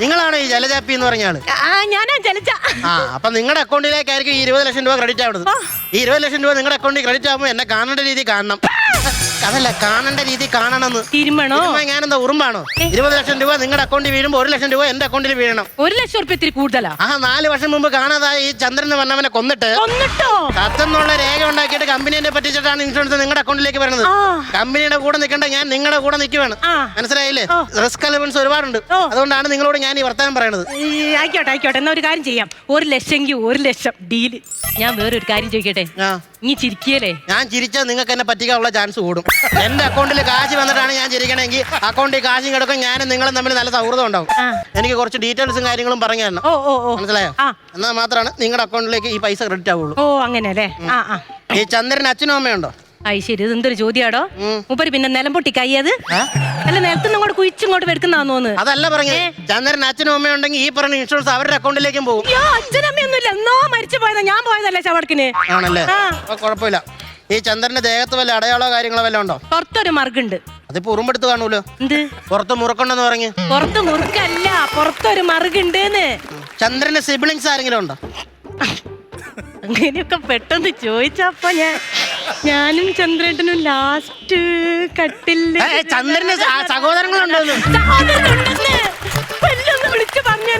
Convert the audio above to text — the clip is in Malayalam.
നിങ്ങളാണോ ഈ ജലജാപ്പി എന്ന് പറഞ്ഞ ആള്? ഞാനാ ജലജ. അപ്പൊ നിങ്ങളുടെ അക്കൗണ്ടിലേക്കായിരിക്കും 20 ലക്ഷം രൂപ ക്രെഡിറ്റ് ആവുന്നത്. ഈ 20 ലക്ഷം രൂപ നിങ്ങളുടെ അക്കൗണ്ടിൽ ക്രെഡിറ്റ് ആകുമ്പോൾ എന്നെ കാണേണ്ട രീതി കാണണം. അതല്ല, കാണേണ്ട രീതി കാണണമെന്ന്. തിരുമണോ? ഞാനെന്താ ഉറുമ്പാണോ? 20 ലക്ഷം രൂപ നിങ്ങളുടെ അക്കൗണ്ടിൽ വീഴുമ്പോൾ 1 ലക്ഷം രൂപ എന്റെ അക്കൗണ്ടിൽ വീഴണം. 1 ലക്ഷം റുപ്യ ഇത്തിരി കൂടുതലാ. 4 വർഷം മുമ്പ് കാണാതായി ഈ ചന്ദ്രൻ വന്നവനെ കൊന്നിട്ട് സത്തെന്നുള്ള രേഖ ഉണ്ടാക്കിയിട്ട് കമ്പനിയെ പറ്റിച്ചിട്ടാണ് ഇൻഷുറൻസ് നിങ്ങളുടെ അക്കൗണ്ടിലേക്ക് വരുന്നത്. കമ്പനിയുടെ കൂടെ നിൽക്കേണ്ട ഞാൻ നിങ്ങളുടെ കൂടെ നിൽക്കുവാണ്. മനസ്സിലായില്ലേ? റിസ്ക് എലവൻസ് ഒരുപാടുണ്ട്. അതുകൊണ്ടാണ് നിങ്ങളോട് ഞാൻ ഈ വർത്തമാനം പറയുന്നത്. ആയിക്കോട്ടെ, എന്നാ ഒരു കാര്യം ചെയ്യാം. 1 ലക്ഷമെങ്കിൽ 1 ലക്ഷം ഡീല്. ഞാൻ വേറൊരു കാര്യം ചോദിക്കട്ടെ? നീ ചിരിക്കല്ലേ? ഞാൻ ചിരിച്ചാൽ നിങ്ങൾക്ക് എന്നെ പറ്റിക്കാനുള്ള ചാൻസ് കൂടും. എന്റെ അക്കൗണ്ടിൽ കാശ് വന്നിട്ടാണ് ഞാൻ ചിരിക്കണമെങ്കിൽ അക്കൗണ്ടിൽ കാശും കിടക്കും. ഞാനും നിങ്ങളും തമ്മിൽ നല്ല സൗഹൃദം ഉണ്ടാവും. എനിക്ക് കുറച്ച് ഡീറ്റെയിൽസും കാര്യങ്ങളും പറഞ്ഞു തരണം. മനസ്സിലായോ? എന്നാൽ മാത്രമാണ് നിങ്ങളുടെ അക്കൗണ്ടിലേക്ക് ഈ പൈസ ക്രെഡിറ്റ് ആവുള്ളൂ. അങ്ങനെയല്ലേ? ഈ ചന്ദ്രന് അച്ഛനും അമ്മയുണ്ടോ? ശരി, ഇത് എന്തൊരു ചോദ്യാടോ? മൂപ്പര് പിന്നെ നിലം പൊട്ടി കയ്യത് അല്ല, നിലത്തുനിന്ന് ഇങ്ങോട്ട് കുഴിച്ചിങ്ങോട്ട് വെടുക്കുന്നതാന്ന് തോന്നുന്നു. അതല്ല പറഞ്ഞേ, ചന്ദ്രൻ അച്ഛനും അമ്മയുണ്ടെങ്കിൽ ഈ പറഞ്ഞ ഇൻഷുറൻസ് അവരുടെ അക്കൗണ്ടിലേക്കും പോകും. അച്ഛനമ്മയൊന്നുമില്ല, എന്നോ മരിച്ചു പോയതാ. ഞാൻ പോയതല്ലേ ചവടക്കിന്. ആണല്ലേ? കുഴപ്പമില്ല. ഈ ചന്ദ്രന്റെ ദേഹത്ത് വല്ല അടയാളോ കാര്യങ്ങളോ വല്ല ഉണ്ടോ? പുറത്തൊരു മറുകുണ്ട്. അതിപ്പോ ഉറുമ്പെടുത്ത് കാണൂലോ? എന്ത് പുറത്ത് മുറുക്കുണ്ടെന്ന് പറഞ്ഞു? പുറത്ത് മുറുക്കല്ല, പുറത്തൊരു മറുകുണ്ട്. ചന്ദ്രന്റെ സിബിളിങ്സ് ആരെങ്കിലും ഉണ്ടോ? അങ്ങനെയൊക്കെ പെട്ടെന്ന് ചോദിച്ചപ്പോ ഞാനും ചന്ദ്രേട്ടനും ലാസ്റ്റ് കട്ടില്. ചന്ദ്രന് സഹോദരങ്ങളുണ്ടോ? വിളിച്ചു പറഞ്ഞാൽ